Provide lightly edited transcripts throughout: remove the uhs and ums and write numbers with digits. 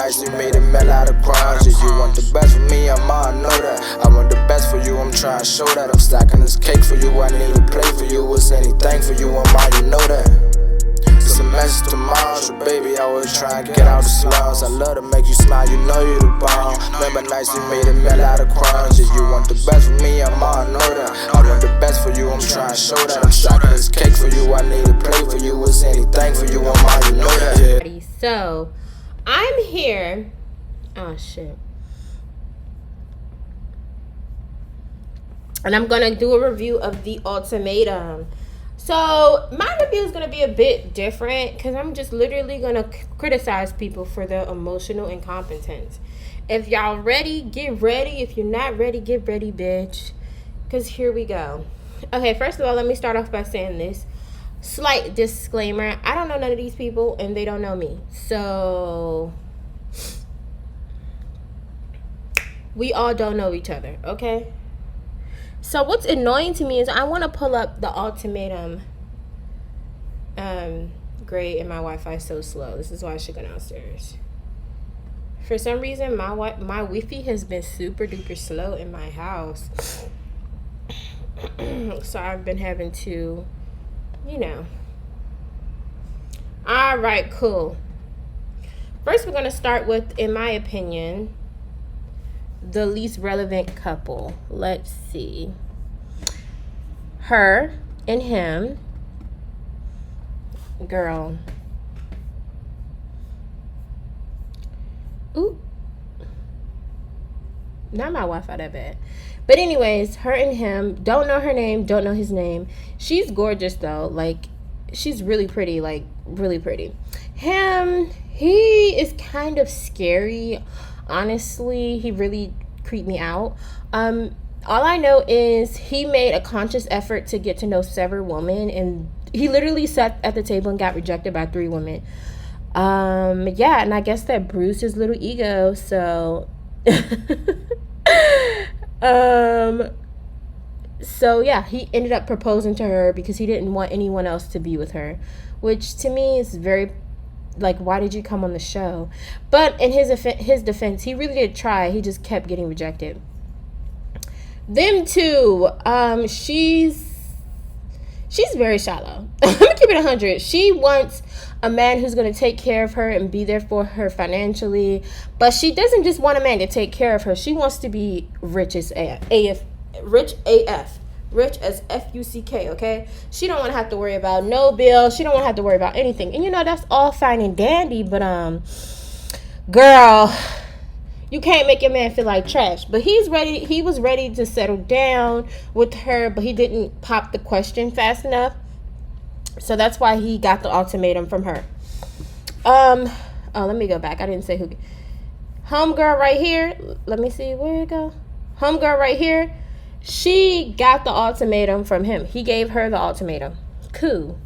nights we made it melt out of crumbs. Yeah, you want the best for me, I know that. I want the best for you, I'm trying to show that. I'm stacking this cake for you, I need a plate for you. It's anything for you, you know that. It's a message to mom, so baby, I always try and get out the slums. I love to make you smile, you know you the bomb. Remember nights we made it melt out of crumbs. Yeah, you want the best for me, I know that. I want the best for you, I'm trying to show that. I'm stacking this cake for you, I need a plate for you. It's anything for you, you know that. Yeah. So, I'm here. Oh shit. And I'm gonna do a review of the Ultimatum. So my review is gonna be a bit different because I'm just literally gonna criticize people for their emotional incompetence. If y'all ready, get ready. If you're not ready, get ready, bitch. Because here we go. Okay, first of all, let me start off by saying this. Slight disclaimer. I don't know none of these people and they don't know me. So we all don't know each other, okay? So what's annoying to me is I want to pull up the Ultimatum grade and my Wi-Fi is so slow. This is why I should go downstairs. For some reason, my Wi-Fi has been super duper slow in my house. So I've been having to, you know. All right, cool. First, we're going to start with, in my opinion, the least relevant couple. Let's see. Her and him. Girl. Ooh. Not my Wi-Fi that bad. But anyways, her and him. Don't know her name. Don't know his name. She's gorgeous though. Like, she's really pretty. Like, really pretty. Him, he is kind of scary. Honestly, he really creeped me out. All I know is he made a conscious effort to get to know several women, and he literally sat at the table and got rejected by 3 women. Yeah, and I guess that bruised his little ego. So, so yeah, he ended up proposing to her because he didn't want anyone else to be with her, which to me is very, like, why did you come on the show? But in his defense, he really did try. He just kept getting rejected. Them two, she's very shallow. I'm gonna keep it 100. She wants a man who's gonna take care of her and be there for her financially, but she doesn't just want a man to take care of her. She wants to be rich as rich as F-U-C-K, okay? She don't want to have to worry about no bills. She don't want to have to worry about anything. And you know, that's all fine and dandy, but girl, you can't make your man feel like trash. But he was ready to settle down with her, but he didn't pop the question fast enough. So that's why he got the ultimatum from her. Oh, let me go back. I didn't say who. Homegirl right here. Let me see where it go. Homegirl right here. She got the ultimatum from him. He gave her the ultimatum. Cool.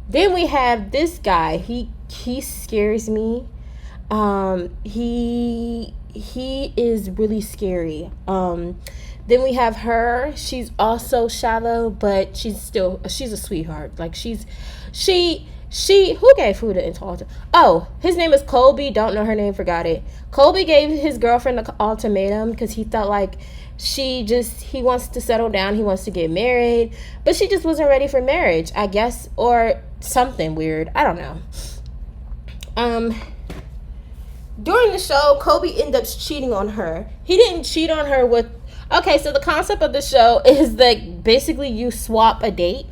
Then we have this guy. He scares me. He is really scary. Then we have her. She's also shallow, but she's a sweetheart. Like, she who gave who the ultimatum? Oh, his name is Colby. Don't know her name, forgot it. Colby gave his girlfriend the ultimatum because he felt like he wants to settle down, he wants to get married, but she just wasn't ready for marriage, I guess, or something weird. I don't know. During the show, Colby ended up cheating on her. He didn't cheat on her with... Okay, so the concept of the show is that basically you swap a date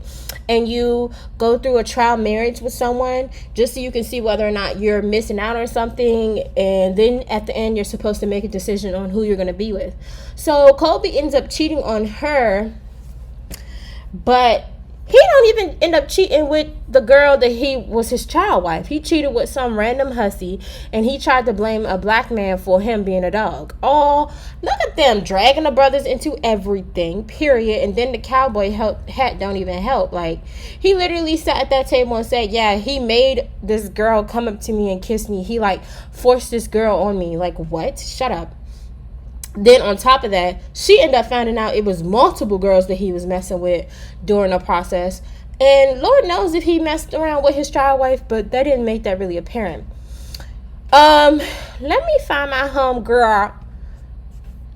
and you go through a trial marriage with someone just so you can see whether or not you're missing out on something, and then at the end you're supposed to make a decision on who you're going to be with. So Colby ends up cheating on her, but he don't even end up cheating with the girl that he was his child wife. He cheated with some random hussy, and he tried to blame a black man for him being a dog. Oh, look at them dragging the brothers into everything, period. And then the cowboy hat don't even help. Like, he literally sat at that table and said, yeah, he made this girl come up to me and kiss me. He, like, forced this girl on me. Like, what? Shut up. Then on top of that, she ended up finding out it was multiple girls that he was messing with during the process. And Lord knows if he messed around with his child wife, but that didn't make that really apparent. Let me find my home girl.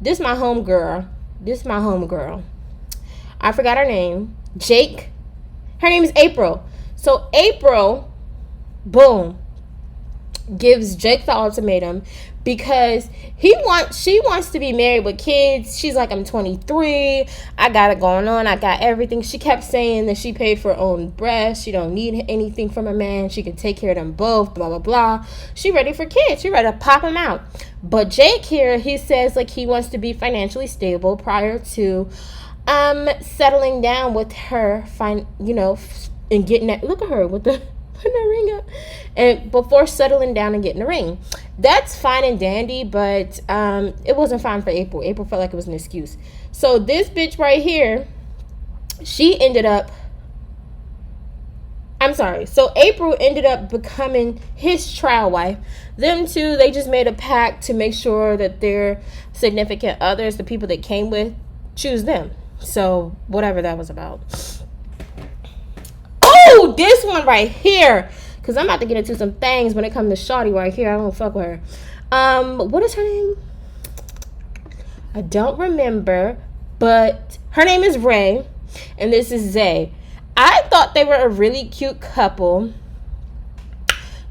This my home girl. This my home girl. I forgot her name. Jake. Her name is April. So April, boom, gives Jake the ultimatum because she wants to be married with kids. She's like, I'm 23, I got it going on, I got everything. She kept saying that she paid for her own breast, she don't need anything from a man, she can take care of them both, blah blah blah. She ready for kids, she ready to pop them out. But Jake here, he says like he wants to be financially stable prior to settling down with her, and getting that. Look at her with the putting her ring up, and before settling down and getting a ring. That's fine and dandy, but it wasn't fine for April. April felt like it was an excuse. So this bitch right here, she ended up. I'm sorry. So April ended up becoming his trial wife. Them two, they just made a pact to make sure that their significant others, the people they came with, choose them. So whatever that was about. Oh, this one right here, because I'm about to get into some things when it comes to shawty right here. I don't fuck with her. What is her name? I don't remember, but her name is Ray, and this is Zay. I thought they were a really cute couple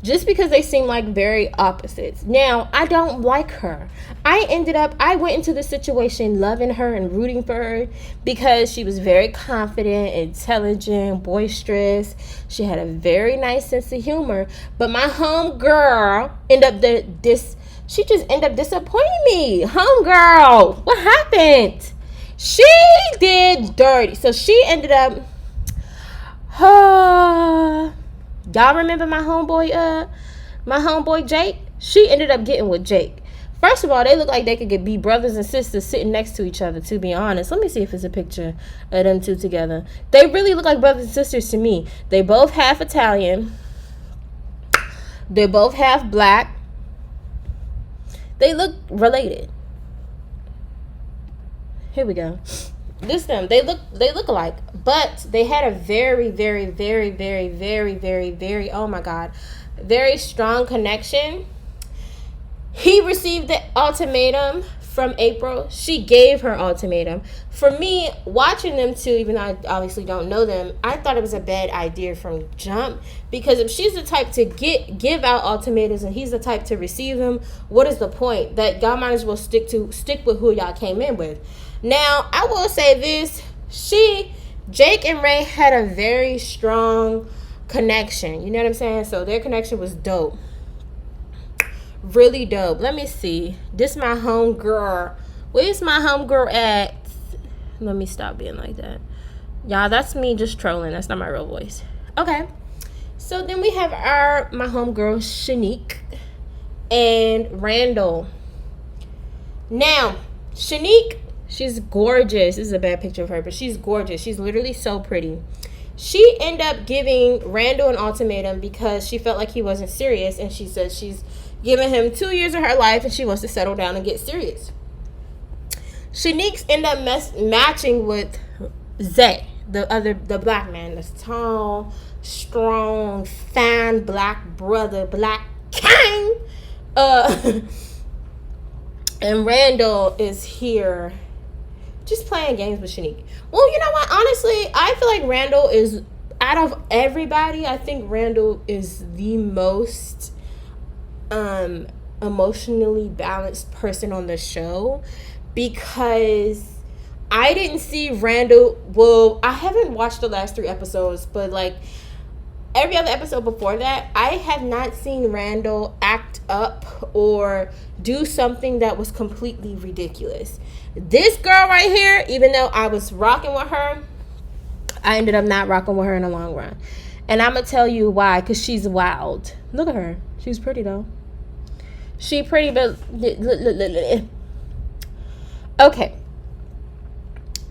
just because they seem like very opposites. Now, I don't like her. I went into the situation loving her and rooting for her because she was very confident, intelligent, boisterous. She had a very nice sense of humor. But my home girl she just ended up disappointing me. Home girl, what happened? She did dirty. So she ended up y'all remember my homeboy Jake? She ended up getting with Jake. First of all, they look like they could be brothers and sisters sitting next to each other, to be honest. Let me see if it's a picture of them two together. They really look like brothers and sisters to me. They both half Italian. They both half black. They look related. Here we go. They look alike, but they had a very, very, very, very, very, very, very, oh my God, very strong connection. He received the ultimatum from April. She gave her ultimatum. For me, watching them two, even though I obviously don't know them, I thought it was a bad idea from jump, because if she's the type to give out ultimatums and he's the type to receive them, what is the point? That y'all might as well stick with who y'all came in with. Now, I will say this. Jake and Ray had a very strong connection. You know what I'm saying? So their connection was dope. Really dope. Let me see. This my home girl. Where's my home girl at? Let me stop being like that. Y'all, that's me just trolling. That's not my real voice. Okay. So then we have my home girl, Shanique and Randall. Now, Shanique, she's gorgeous. This is a bad picture of her, but she's gorgeous. She's literally so pretty. She ended up giving Randall an ultimatum because she felt like he wasn't serious, and she said she's giving him 2 years of her life and she wants to settle down and get serious. Shanique ended up matching with Zay, the black man, this tall, strong, fine black brother, black king. And Randall is here just playing games with Shanique. Well, you know what? Honestly, I feel like Randall is, out of everybody, I think Randall is the most emotionally balanced person on the show, because I didn't see Randall. Well, I haven't watched the last 3 episodes, but like every other episode before that, I have not seen Randall act up or do something that was completely ridiculous. This girl right here, even though I was rocking with her, I ended up not rocking with her in the long run. And I'm going to tell you why, because she's wild. Look at her. She's pretty, though. She pretty, but... Okay.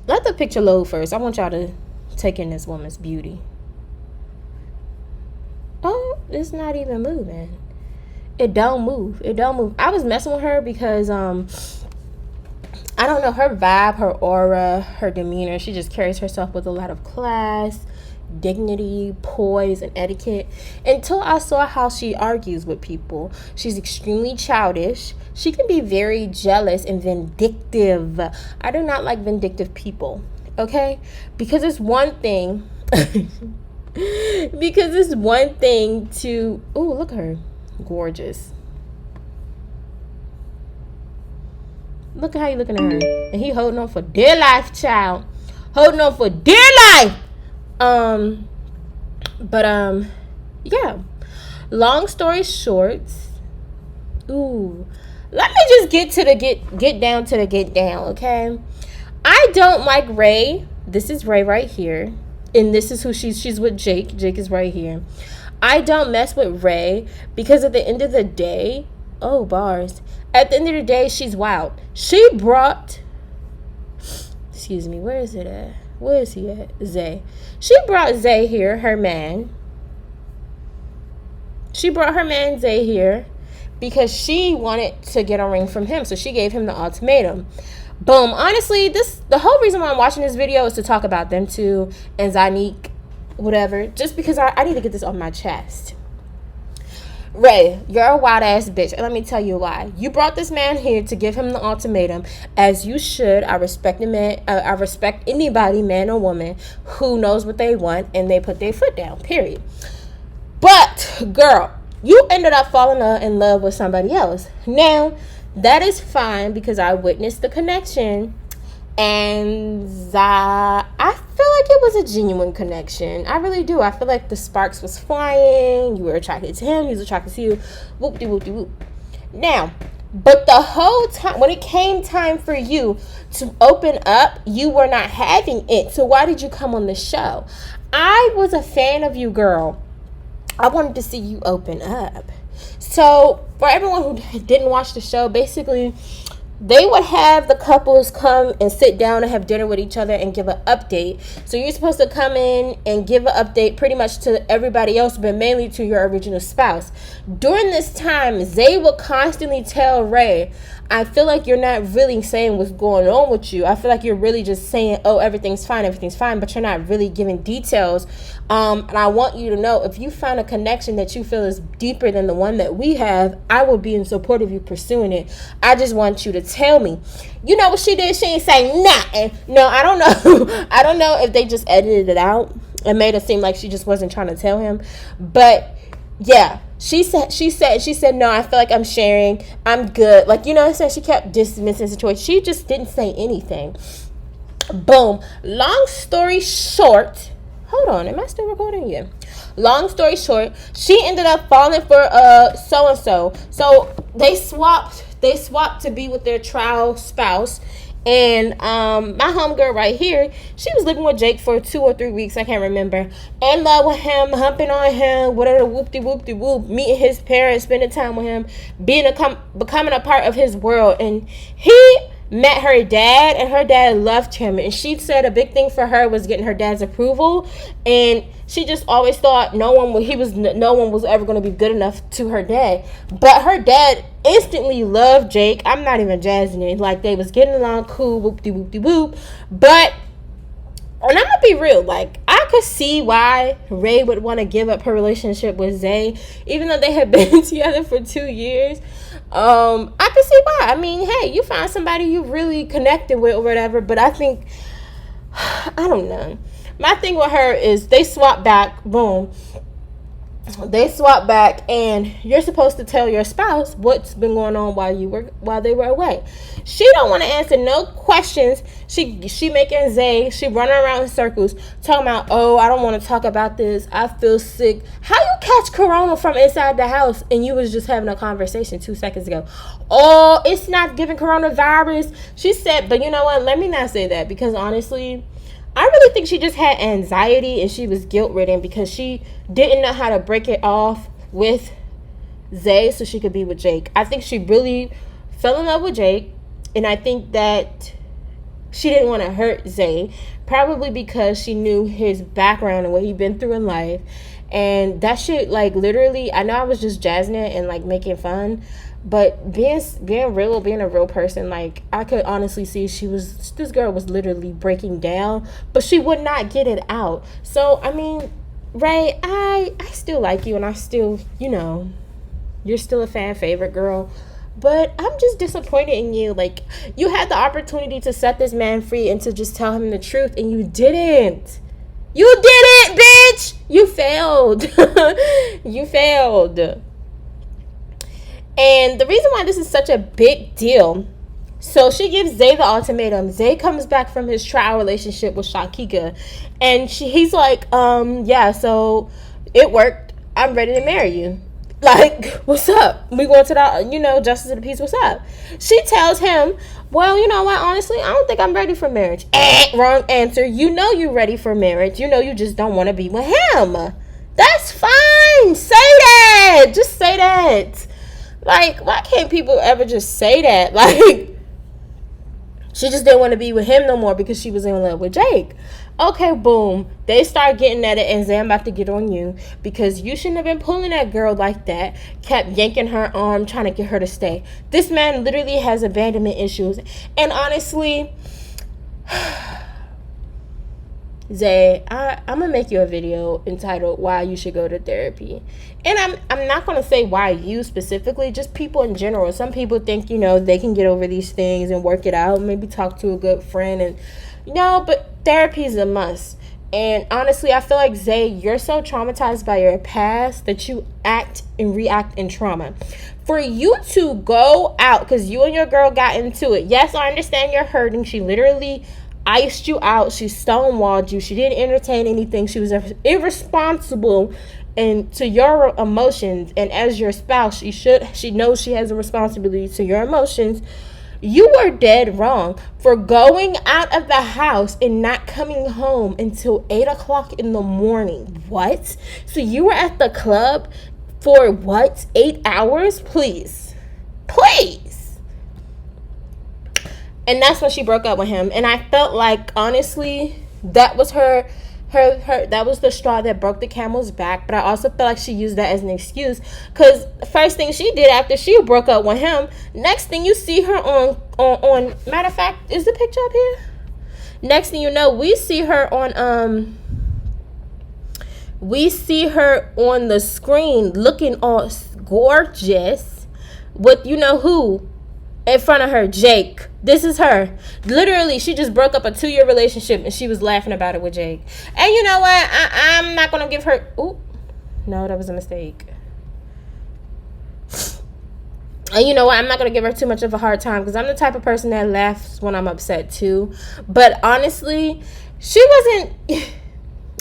Let the picture load first. I want y'all to take in this woman's beauty. Oh, it's not even moving. It don't move. I was messing with her because, I don't know, her vibe, her aura, her demeanor, she just carries herself with a lot of class, dignity, poise, and etiquette until I saw how she argues with people. She's extremely childish. She can be very jealous and vindictive. I do not like vindictive people, okay? Because it's one thing to, ooh, look at her, gorgeous. Look at how you looking at her. And he holding on for dear life, child. Holding on for dear life. Yeah. Long story short. Ooh. Let me just get down, okay? I don't like Ray. This is Ray right here. And this is who she's with Jake. Jake is right here. I don't mess with Ray because at the end of the day, oh, bars. At the end of the day, she's wild. She brought, excuse me, where is it at? Where is he at? Zay. She brought Zay here, her man. She brought her man Zay here because she wanted to get a ring from him. So she gave him the ultimatum. Boom. Honestly, the whole reason why I'm watching this video is to talk about them two and Zanique, whatever. Just because I need to get this off my chest. Ray, you're a wild ass bitch, and let me tell you why. You brought this man here to give him the ultimatum, as you should. I respect a man. I respect anybody, man or woman, who knows what they want and they put their foot down. Period. But girl, you ended up falling in love with somebody else. Now that is fine because I witnessed the connection. And I feel like it was a genuine connection. I really do. I feel like the sparks was flying. You were attracted to him. He was attracted to you. Whoop-de-whoop-de-whoop. Now, but the whole time, when it came time for you to open up, you were not having it. So why did you come on the show? I was a fan of you, girl. I wanted to see you open up. So for everyone who didn't watch the show, basically, they would have the couples come and sit down and have dinner with each other and give an update. So you're supposed to come in and give an update pretty much to everybody else, but mainly to your original spouse. During this time, Zay will constantly tell Ray, I feel like you're not really saying what's going on with you. I feel like you're really just saying, oh, everything's fine, but you're not really giving details. And I want you to know, if you find a connection that you feel is deeper than the one that we have, I will be in support of you pursuing it. I just want you to tell me. You know what she did? She ain't say nothing. No, I don't know. I don't know if they just edited it out and made it seem like she just wasn't trying to tell him. But yeah, she said, no, I feel like I'm sharing. I'm good. Like, you know what I'm saying? She kept dismissing the situation. She just didn't say anything. Boom. Long story short, hold on, am I still recording? Yeah. Long story short, she ended up falling for so-and-so. So they swapped to be with their trial spouse. And my homegirl right here, she was living with Jake for 2 or 3 weeks, I can't remember. In love with him, humping on him, whatever, whoop-de-whoop-de-whoop, meeting his parents, spending time with him, becoming a part of his world. And he met her dad, and her dad loved him. And she said a big thing for her was getting her dad's approval. And she just always thought no one was ever going to be good enough to her dad. But her dad instantly loved Jake. I'm not even jazzing it. Like, they was getting along cool, whoop-de-whoop-de-whoop. But, and I'm going to be real, like, I could see why Ray would want to give up her relationship with Zay, even though they had been together for 2 years. I could see why. I mean, hey, you find somebody you really connected with or whatever, but I think, I don't know. My thing with her is they swap back, boom. They swap back, and you're supposed to tell your spouse what's been going on while they were away. She don't want to answer no questions. She making Zay, she running around in circles talking about, oh, I don't want to talk about this. I feel sick. How you catch corona from inside the house and you was just having a conversation 2 seconds ago? Oh, it's not giving coronavirus. She said, but you know what? Let me not say that, because honestly, I really think she just had anxiety and she was guilt-ridden because she didn't know how to break it off with Zay so she could be with Jake. I think she really fell in love with Jake, and I think that she didn't want to hurt Zay, probably because she knew his background and what he'd been through in life. And that shit, like, literally, I know I was just jazzing it and like making fun, but being real, being a real person, like, I could honestly see this girl was literally breaking down, but she would not get it out. So I mean, Ray, I still like you, and I still, you're still a fan favorite, girl. But I'm just disappointed in you. Like, you had the opportunity to set this man free and to just tell him the truth, and you didn't. You didn't, bitch! You failed. You failed. And the reason why this is such a big deal, so she gives Zay the ultimatum. Zay comes back from his trial relationship with Shakika, and he's like, yeah, so it worked. I'm ready to marry you. Like, what's up? We going to the, justice of the peace. What's up? She tells him, well, you know what? Honestly, I don't think I'm ready for marriage. Wrong answer. You know you're ready for marriage. You know you just don't want to be with him. That's fine. Say that. Just say that. Like, why can't people ever just say that? Like, she just didn't want to be with him no more because she was in love with Jake. Okay, boom. They start getting at it, and Zay, I'm about to get on you because you shouldn't have been pulling that girl like that. Kept yanking her arm, trying to get her to stay. This man literally has abandonment issues. And honestly, Zay, I'm gonna make you a video entitled "Why You Should Go to Therapy," and I'm not gonna say why you specifically, just people in general. Some people think they can get over these things and work it out. Maybe talk to a good friend, and but therapy is a must. And honestly, I feel like, Zay, you're so traumatized by your past that you act and react in trauma. For you to go out because you and your girl got into it. Yes, I understand you're hurting. She literally iced you out. She stonewalled you. She didn't entertain anything. She was irresponsible and to your emotions. And as your spouse, she knows she has a responsibility to your emotions. You were dead wrong for going out of the house and not coming home until 8 o'clock in the morning. What? So you were at the club for what? 8 hours? Please. And that's when she broke up with him. And I felt like, honestly, that was her that was the straw that broke the camel's back. But I also felt like she used that as an excuse, because the first thing she did after she broke up with him, next thing you see her on matter of fact, is the picture up here? Next thing you know, we see her on the screen looking all gorgeous with who in front of her, Jake. This is her. Literally, she just broke up a 2-year relationship and she was laughing about it with Jake. And you know what? I'm not going to give her... Ooh. No, that was a mistake. And you know what? I'm not going to give her too much of a hard time because I'm the type of person that laughs when I'm upset too. But honestly, she wasn't...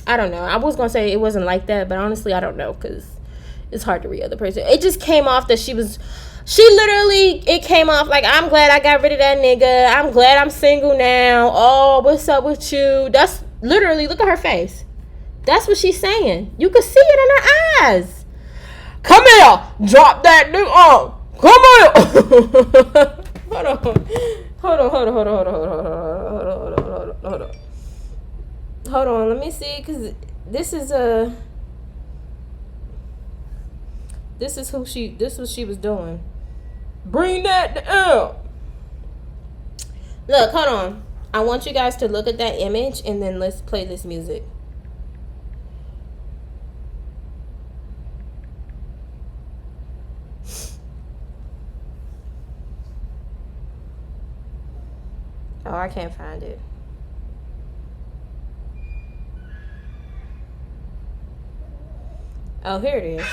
I don't know. I was going to say it wasn't like that, but honestly, I don't know because it's hard to read other person. It just came off that she literally, it came off like, I'm glad I got rid of that nigga. I'm glad I'm single now. Oh, what's up with you? That's literally, look at her face. That's what she's saying. You can see it in her eyes. Come here. Drop that nigga on. Come here. Hold on. Let me see, because this is what she was doing. Bring that down. Look, hold on. I want you guys to look at that image and then let's play this music. Oh, I can't find it. Oh, here it is.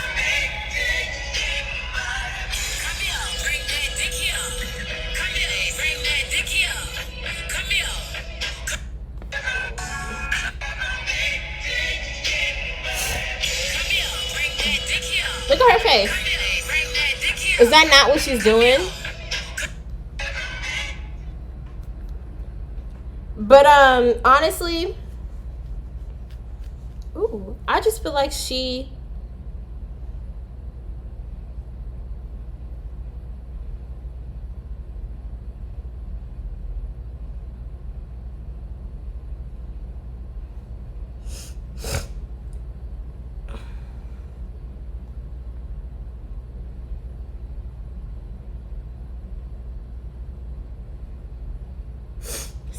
Look at her face. Is that not what she's doing? But honestly, I just feel like she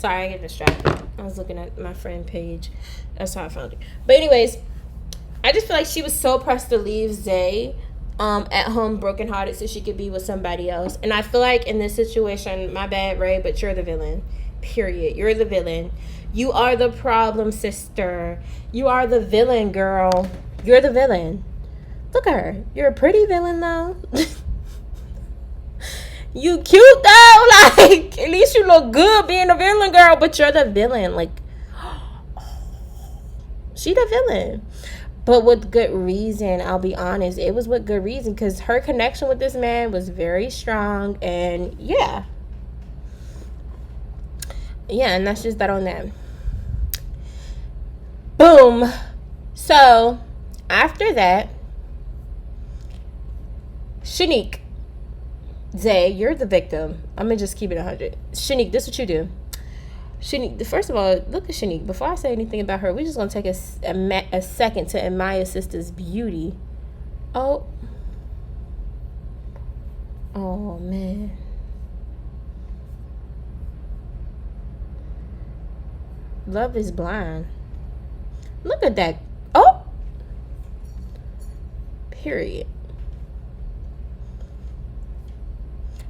Sorry, I get distracted. I was looking at my friend page. That's how I found it. But anyways, I just feel like she was so pressed to leave Zay at home brokenhearted so she could be with somebody else. And I feel like in this situation, my bad, Ray, but you're the villain. Period. You're the villain. You are the problem, sister. You are the villain, girl. You're the villain. Look at her. You're a pretty villain, though. You cute, though. Like, at least you look good being a villain, girl. But you're the villain. Like, she the villain. But with good reason, I'll be honest. It was with good reason because her connection with this man was very strong. And yeah. Yeah, and that's just that on that. Boom. So, after that, Shanique. Zay, you're the victim. I'm going to just keep it 100. Shanique, this is what you do. Shanique, first of all, look at Shanique. Before I say anything about her, we're just going to take a second to admire sister's beauty. Oh, man. Love is blind. Look at that. Oh. Period.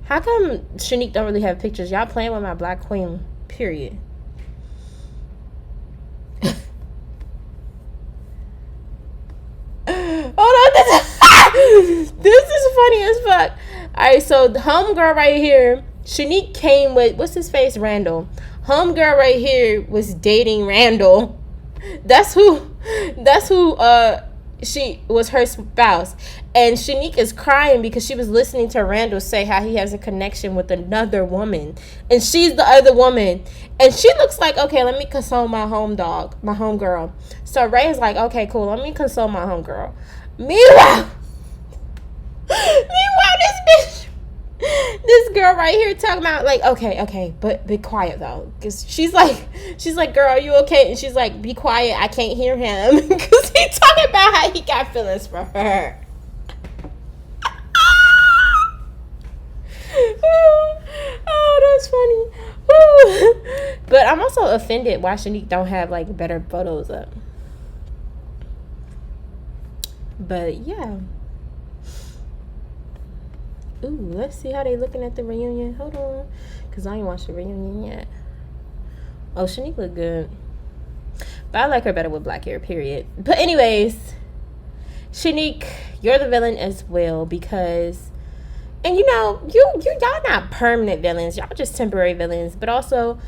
How come Shanique don't really have pictures? Y'all playing with my black queen. Period. Hold on. This is funny as fuck. Alright, so the homegirl right here, Shanique came with, what's his face? Randall. Homegirl right here was dating Randall. That's who she was her spouse. And Shanique is crying because she was listening to Randall say how he has a connection with another woman. And she's the other woman. And she looks like, okay, let me console my homegirl. So Ray is like, okay, cool, let me console my homegirl. Meanwhile, this girl right here talking about like, okay, but be quiet though, because she's like, girl, are you okay? And she's like, be quiet, I can't hear him, because he's talking about how he got feelings for her. Oh, that's funny. Ooh. But I'm also offended why Shanique don't have like better photos up. But yeah. Ooh, let's see how they looking at the reunion. Hold on, because I ain't watched the reunion yet. Oh, Shanique look good. But I like her better with black hair, period. But anyways, Shanique, you're the villain as well because, and you know, y'all not permanent villains. Y'all just temporary villains. But also,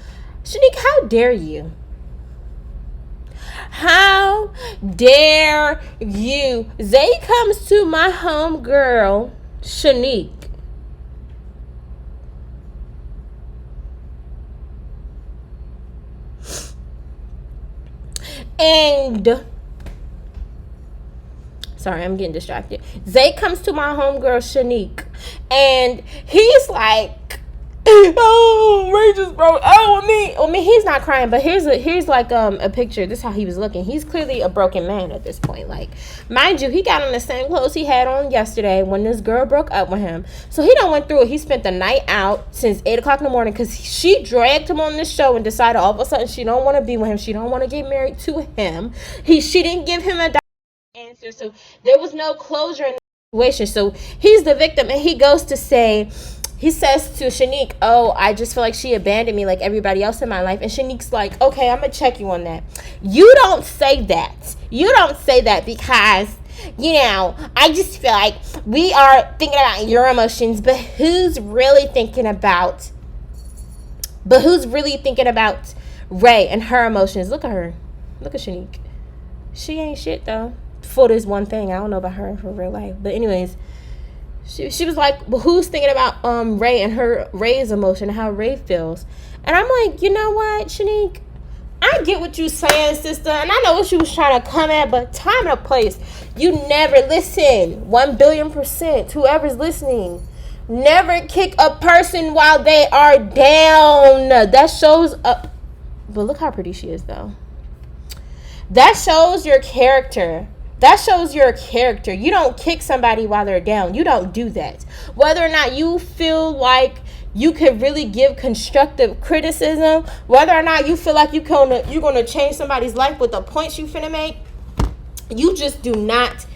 Shanique, how dare you? How dare you? Zay comes to my homegirl, Shanique. And sorry, I'm getting distracted. Zay comes to my homegirl Shanique, and he's like, "Oh, Ray just broke. I mean, he's not crying, but here's like a picture. This is how he was looking. He's clearly a broken man at this point. Like, mind you, he got on the same clothes he had on yesterday when this girl broke up with him. So he done went through it. He spent the night out since 8:00 in the morning because she dragged him on this show and decided all of a sudden she don't want to be with him. She don't want to get married to him. She didn't give him a answer, so there was no closure in the situation. So he's the victim, and he goes to say. He says to Shanique, oh, I just feel like she abandoned me like everybody else in my life. And Shanique's like, okay, I'm going to check you on that. You don't say that. You don't say that because, you know, I just feel like we are thinking about your emotions, but who's really thinking about Ray and her emotions? Look at her. Look at Shanique. She ain't shit, though. For this one thing. I don't know about her for real life. But anyways, She was like, well, who's thinking about Ray and Ray's emotion and how Ray feels? And I'm like, you know what, Shanique? I get what you saying, sister, and I know what you was trying to come at, but time and a place. You never listen. 1,000,000,000%. Whoever's listening, never kick a person while they are down. That shows up. But look how pretty she is, though. That shows your character. That shows your character. You don't kick somebody while they're down. You don't do that. Whether or not you feel like you can really give constructive criticism. Whether or not you feel like you're gonna change somebody's life with the points you finna make, you just do not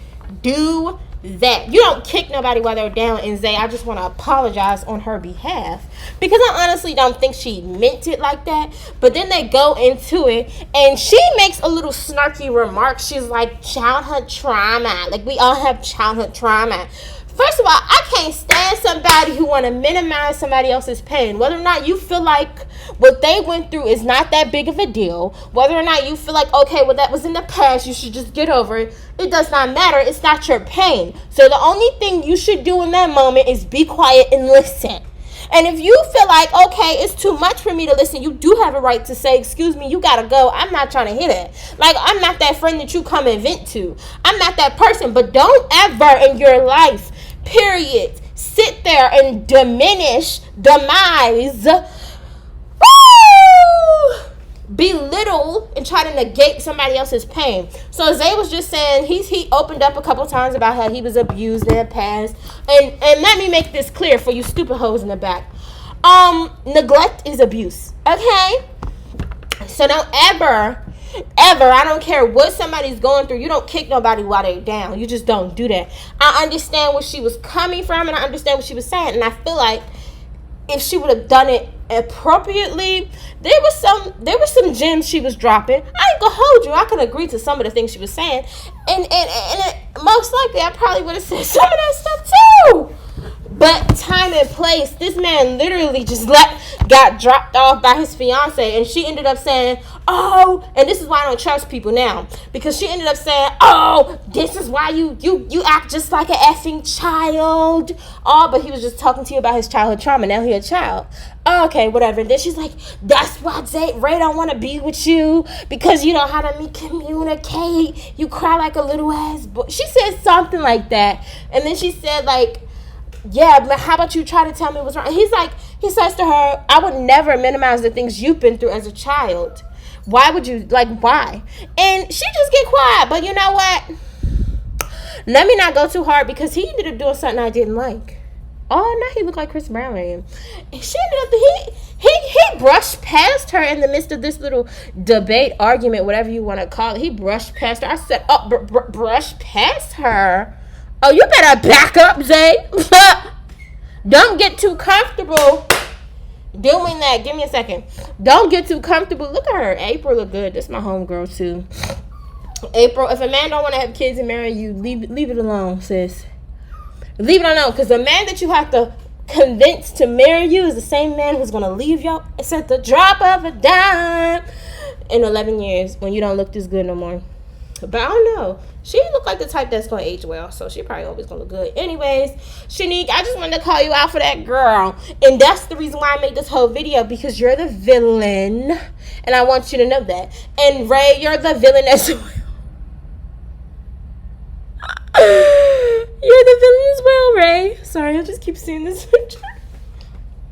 do that. You don't kick nobody while they're down. And Zay, I just want to apologize on her behalf, because I honestly don't think she meant it like that. But then they go into it, and she makes a little snarky remark. She's like, childhood trauma. Like, we all have childhood trauma. First of all, I can't stand somebody who want to minimize somebody else's pain. Whether or not you feel like what they went through is not that big of a deal, whether or not you feel like, okay, well, that was in the past, you should just get over it, it does not matter. It's not your pain. So the only thing you should do in that moment is be quiet and listen. And if you feel like, okay, it's too much for me to listen, you do have a right to say, excuse me, you gotta go. I'm not trying to hear that. Like, I'm not that friend that you come and vent to. I'm not that person. But don't ever in your life, period, sit there and demise, belittle, and try to negate somebody else's pain. So Zay was just saying, he opened up a couple times about how he was abused in the past. And let me make this clear for you stupid hoes in the back. Neglect is abuse. Okay? So don't ever, I don't care what somebody's going through, you don't kick nobody while they're down. You just don't do that. I understand where she was coming from, and I understand what she was saying, and I feel like if she would have done it appropriately, there was some gems she was dropping. I ain't gonna hold you. I can agree to some of the things she was saying, and most likely I probably would have said some of that stuff too. But time and place, this man literally just got dropped off by his fiance, and she ended up saying, oh, and this is why I don't trust people now, because she ended up saying, oh, this is why you act just like an effing child. Oh, but he was just talking to you about his childhood trauma. Now he a child. Oh, okay, whatever. And then she's like, that's why Ray don't want to be with you, because you know how to communicate. You cry like a little ass boy. She said something like that, and then she said like, yeah, but how about you try to tell me what's wrong? He says to her, I would never minimize the things you've been through as a child. Why would you, why? And she just get quiet. But you know what? Let me not go too hard, because he ended up doing something I didn't like. Oh, now he looked like Chris Brown. And she ended up, he brushed past her in the midst of this little debate, argument, whatever you want to call it. He brushed past her. I said, oh, brush past her? Oh, you better back up, Zay. Don't get too comfortable doing that. Give me a second. Don't get too comfortable. Look at her. April look good. That's my homegirl, too. April, if a man don't want to have kids and marry you, leave it alone, sis. Leave it alone. Because the man that you have to convince to marry you is the same man who's going to leave you. It's at the drop of a dime in 11 years when you don't look this good no more. But I don't know. She look like the type that's going to age well, so she probably always going to look good. Anyways, Shanique, I just wanted to call you out for that girl. And that's the reason why I made this whole video, because you're the villain. And I want you to know that. And Ray, you're the villain as well. You're the villain as well, Ray. Sorry, I just keep seeing this picture.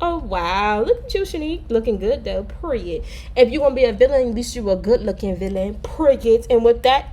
Oh, wow. Look at you, Shanique. Looking good, though. Period. If you want to be a villain, at least you a good-looking villain. Period. And with that...